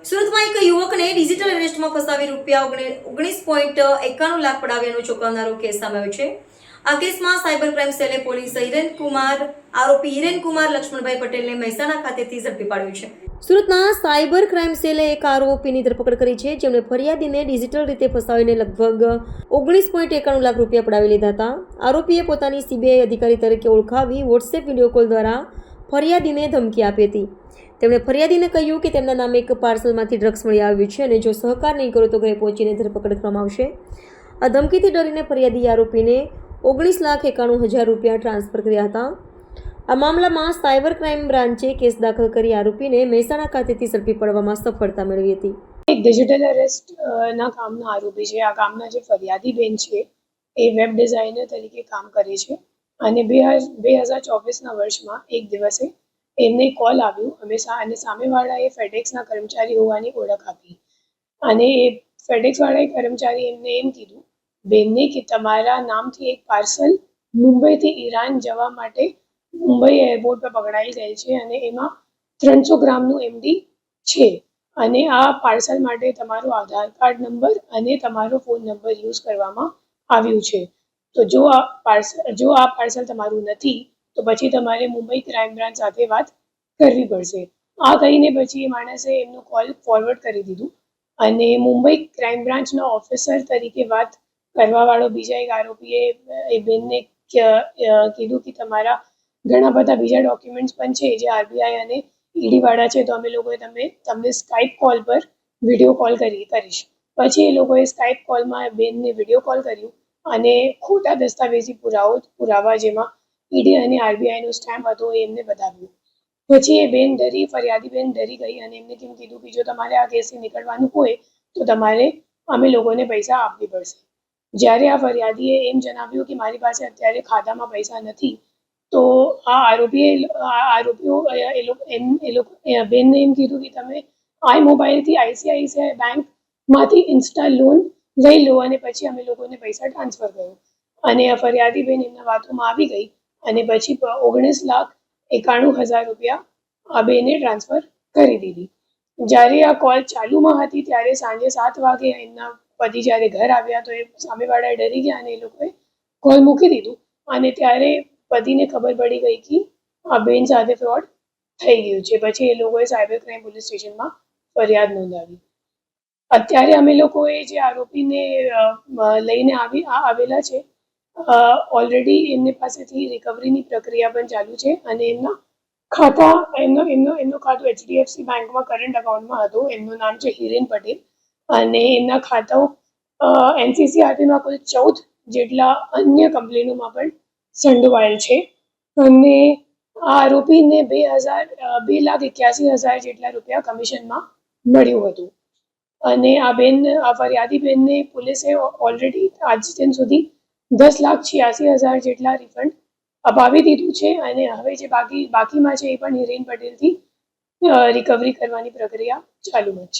સુરતમાં એક યુવકને ડિજિટલ અરેસ્ટમાં ફસાવી ₹19.91 લાખ પડાવ્યાનો ચોંકાવનારો કેસ સામે આવ્યો છે. આ કેસમાં સાયબર ક્રાઇમ સેલે પોલીસ આરોપી હિરેનકુમાર લક્ષ્મણભાઈ પટેલને મહેસાણા ખાતેથી ઝડપી પાડ્યો છે. સુરતના સાયબર ક્રાઇમ સેલે એક આરોપીની ધરપકડ કરી છે, જેમણે ફરિયાદીને ડિજિટલ રીતે ફસાવીને લગભગ ₹19.91 લાખ પડાવી લીધા હતા. આરોપીએ પોતાની સીબીઆઈ અધિકારી તરીકે ઓળખાવી વોટ્સએપ વિડીયો કોલ દ્વારા ફરિયાદીને ધમકી આપી હતી. તેમણે ફરિયાદીને કહ્યું કે તેમના નામે એક પાર્સલમાંથી ડ્રગ્સ મળી આવ્યું છે અને જો સહકાર નહીં કરો તો ઘરે પહોંચીને ધરપકડ કરવામાં આવશે. આ ધમકીથી ડરીને ફરિયાદીએ આરોપીને ₹19,91,000 ટ્રાન્સફર કર્યા હતા. આ મામલામાં સાયબર ક્રાઇમ બ્રાન્ચે કેસ દાખલ કરી આરોપીને મહેસાણા ખાતેથી ઝડપી પાડવામાં સફળતા મેળવી હતી. એક ડિજિટલ અરેસ્ટ ના કામના આરોપી છે. આ કામના જે ફરિયાદી બેન છે એ વેબ ડિઝાઇનર તરીકે કામ કરે છે અને 2024ના વર્ષમાં એક દિવસે એમને કોલ આવ્યું અને સામેવાળાએ ફેડેક્સના કર્મચારી હોવાની ઓળખ આપી અને એ ફેડેક્સવાળાએ કર્મચારી એમને એમ કીધું બેનને કે તમારા નામથી એક પાર્સલ મુંબઈથી ઈરાન જવા માટે મુંબઈ એરપોર્ટ પર પકડાઈ ગયેલ છે અને એમાં 300 ગ્રામનું MD છે અને આ પાર્સલ માટે તમારો આધાર કાર્ડ નંબર અને તમારો ફોન નંબર યુઝ કરવામાં આવ્યું છે. તો જો આ પાર્સલ તમારું નથી તો પછી તમારે મુંબઈ ક્રાઇમ બ્રાન્ચ સાથે વાત કરવી પડશે. આ કહીને પછી એ માણસે એમનો કોલ ફોરવર્ડ કરી દીધું અને મુંબઈ ક્રાઇમ બ્રાન્ચના ઓફિસર તરીકે વાત કરવાવાળો બીજા એક આરોપીએ એ બેનને કીધું કે તમારા ઘણા બધા બીજા ડોક્યુમેન્ટ્સ પણ છે જે RBI અને ED વાળા છે, તો અમે લોકોએ તમને સ્કાઇપ કોલ પર વિડીયો કોલ કરીશ. પછી એ લોકોએ સ્કાઇપ કોલમાં બેનને વિડીયો કોલ કર્યું અને ખોટા દસ્તાવેજી પુરાવા જેમાં ED અને RBI નો સ્ટેમ્પ હતો એ એમને બતાવ્યું. પછી એ ફરિયાદી બેન ડરી ગઈ અને એમને કેમ કીધું કે જો તમારે આ કેસથી નીકળવાનું હોય તો તમારે અમે લોકોને પૈસા આપવી પડશે. જ્યારે આ ફરિયાદીએ એમ જણાવ્યું કે મારી પાસે અત્યારે ખાતામાં પૈસા નથી, તો આ આરોપીઓ બેનને એમ કીધું કે તમે મોબાઈલથી ICICI બેંકમાંથી ઇન્સ્ટા લોન લઈ લો અને પછી અમે લોકોને પૈસા ટ્રાન્સફર કરો. અને આ ફરિયાદી બેન એમના વાતોમાં આવી ગઈ અને પછી ₹19,91,000 આ બેને ટ્રાન્સફર કરી દીધી. જ્યારે આ કોલ ચાલુમાં હતી ત્યારે સાંજે 7 વાગે એમના પતિ જ્યારે ઘર આવ્યા તો એ સામેવાળા ડરી ગયા અને એ લોકોએ કોલ મૂકી દીધું અને ત્યારે પતિને ખબર પડી ગઈ કે આ બેન સાથે ફ્રોડ થઈ ગયું છે. પછી એ લોકોએ સાયબર ક્રાઇમ પોલીસ સ્ટેશનમાં ફરિયાદ નોંધાવી. અત્યારે અમે લોકોએ જે આરોપીને લઈને આવેલા છે ઓલરેડી એમની પાસેથી રિકવરીની પ્રક્રિયા પણ ચાલુ છે અને એમનો ખાતો HDFC બેંકમાં કરંટ અકાઉન્ટમાં હતો. એમનું નામ છે હિરેન પટેલ અને એમના ખાતાઓ NCCRBમાં કુલ 14 જેટલા અન્ય કંપનીઓમાં પણ સંડોવાયેલ છે અને આ આરોપીને ₹2,81,000 જેટલા રૂપિયા કમિશનમાં મળ્યું હતું અને આ ફરિયાદી બેનને પોલીસે ઓલરેડી આજ દિન સુધી 10,86,000 જેટલા રિફંડ અપાવી દીધું છે અને હવે જે બાકીમાં છે એ પણ હિરેન પટેલથી રિકવરી કરવાની પ્રક્રિયા ચાલુમાં છે.